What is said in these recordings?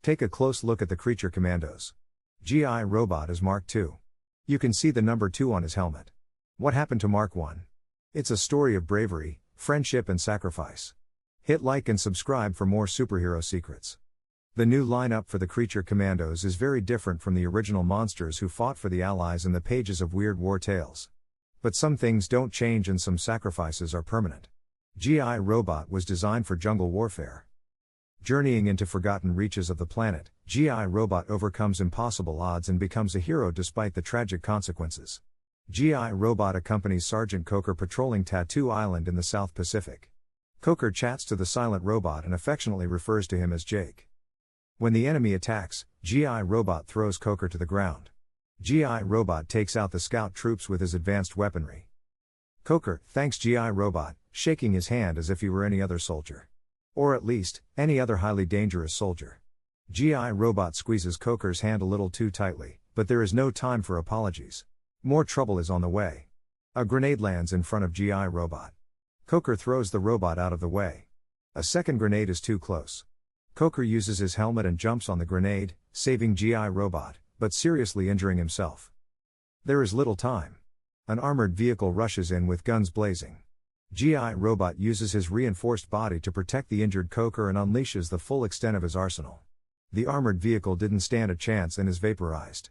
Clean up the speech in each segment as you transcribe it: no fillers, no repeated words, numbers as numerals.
Take a close look at the Creature Commandos. G.I.Robot is Mark 2. You can see the number 2 on his helmet. What happened to Mark 1? It's a story of bravery, friendship and sacrifice. Hit like and subscribe for more superhero secrets. The new lineup for the Creature Commandos is very different from the original monsters who fought for the Allies in the pages of Weird War Tales. But some things don't change and some sacrifices are permanent. G.I.Robot was designed for jungle warfare. Journeying into forgotten reaches of the planet, G.I.Robot overcomes impossible odds and becomes a hero despite the tragic consequences. G.I.Robot accompanies Sergeant Coker patrolling Tattoo Island in the South Pacific. Coker chats to the silent robot and affectionately refers to him as Jake. When the enemy attacks, G.I.Robot throws Coker to the ground. G.I.Robot takes out the scout troops with his advanced weaponry. Coker thanks G.I.Robot, shaking his hand as if he were any other soldier. Or at least, any other highly dangerous soldier. G.I.Robot squeezes Coker's hand a little too tightly, but there is no time for apologies. More trouble is on the way. A grenade lands in front of G.I.Robot. Coker throws the robot out of the way. A second grenade is too close. Coker uses his helmet and jumps on the grenade, saving G.I.Robot, but seriously injuring himself. There is little time. An armored vehicle rushes in with guns blazing. G.I.Robot uses his reinforced body to protect the injured Coker and unleashes the full extent of his arsenal. The armored vehicle didn't stand a chance and is vaporized.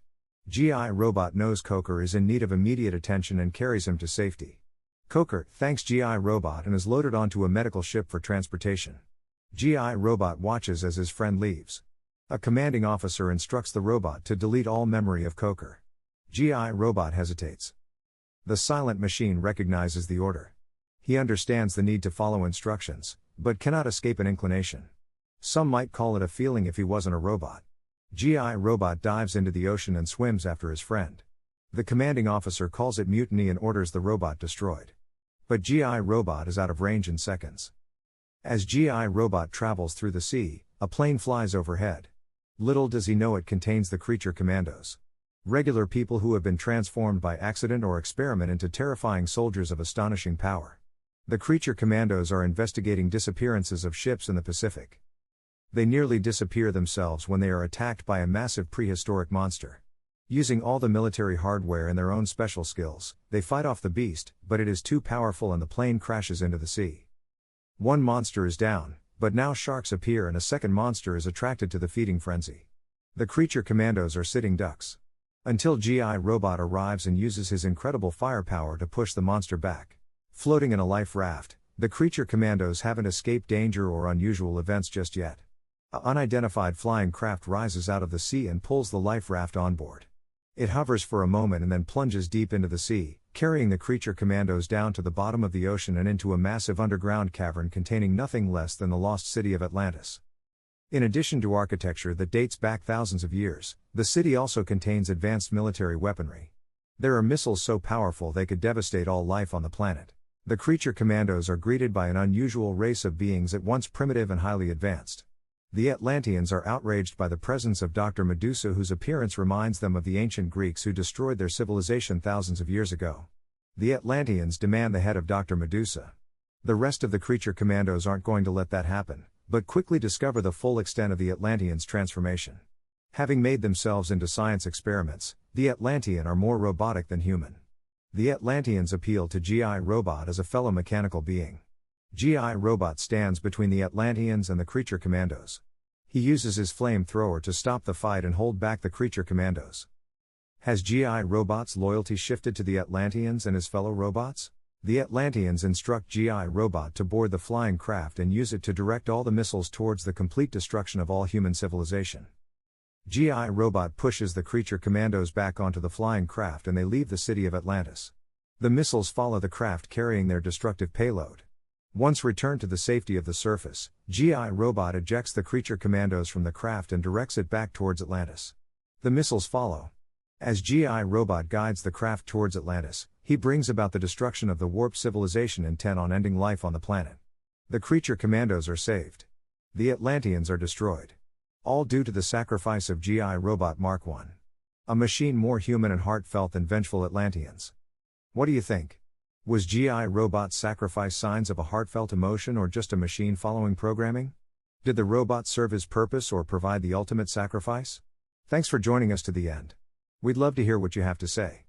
G.I.Robot knows Coker is in need of immediate attention and carries him to safety. Coker thanks G.I.Robot and is loaded onto a medical ship for transportation. G.I.Robot watches as his friend leaves. A commanding officer instructs the robot to delete all memory of Coker. G.I.Robot hesitates. The silent machine recognizes the order. He understands the need to follow instructions, but cannot escape an inclination. Some might call it a feeling if he wasn't a robot. G.I.Robot dives into the ocean and swims after his friend. The commanding officer calls it mutiny and orders the robot destroyed. But G.I.Robot is out of range in seconds. As G.I.Robot travels through the sea, a plane flies overhead. Little does he know it contains the Creature Commandos. Regular people who have been transformed by accident or experiment into terrifying soldiers of astonishing power. The Creature Commandos are investigating disappearances of ships in the Pacific. They nearly disappear themselves when they are attacked by a massive prehistoric monster. Using all the military hardware and their own special skills, they fight off the beast, but it is too powerful and the plane crashes into the sea. One monster is down, but now sharks appear and a second monster is attracted to the feeding frenzy. The Creature Commandos are sitting ducks. Until G.I.Robot arrives and uses his incredible firepower to push the monster back. Floating in a life raft, the Creature Commandos haven't escaped danger or unusual events just yet. An unidentified flying craft rises out of the sea and pulls the life raft on board. It hovers for a moment and then plunges deep into the sea, carrying the Creature Commandos down to the bottom of the ocean and into a massive underground cavern containing nothing less than the lost city of Atlantis. In addition to architecture that dates back thousands of years, the city also contains advanced military weaponry. There are missiles so powerful they could devastate all life on the planet. The Creature Commandos are greeted by an unusual race of beings at once primitive and highly advanced. The Atlanteans are outraged by the presence of Dr. Medusa, whose appearance reminds them of the ancient Greeks who destroyed their civilization thousands of years ago. The Atlanteans demand the head of Dr. Medusa. The rest of the Creature Commandos aren't going to let that happen, but quickly discover the full extent of the Atlanteans' transformation. Having made themselves into science experiments, the Atlantean are more robotic than human. The Atlanteans appeal to G.I.Robot as a fellow mechanical being. G.I.Robot stands between the Atlanteans and the Creature Commandos. He uses his flamethrower to stop the fight and hold back the Creature Commandos. Has G.I.Robot's loyalty shifted to the Atlanteans and his fellow robots? The Atlanteans instruct G.I.Robot to board the flying craft and use it to direct all the missiles towards the complete destruction of all human civilization. G.I.Robot pushes the Creature Commandos back onto the flying craft and they leave the city of Atlantis. The missiles follow the craft carrying their destructive payload. Once returned to the safety of the surface, G.I.Robot ejects the Creature Commandos from the craft and directs it back towards Atlantis. The missiles follow. As G.I.Robot guides the craft towards Atlantis, he brings about the destruction of the warped civilization intent on ending life on the planet. The Creature Commandos are saved. The Atlanteans are destroyed. All due to the sacrifice of G.I.Robot Mark 1. A machine more human and heartfelt than vengeful Atlanteans. What do you think? Was G.I.Robot's sacrifice signs of a heartfelt emotion or just a machine following programming? Did the robot serve his purpose or provide the ultimate sacrifice? Thanks for joining us to the end. We'd love to hear what you have to say.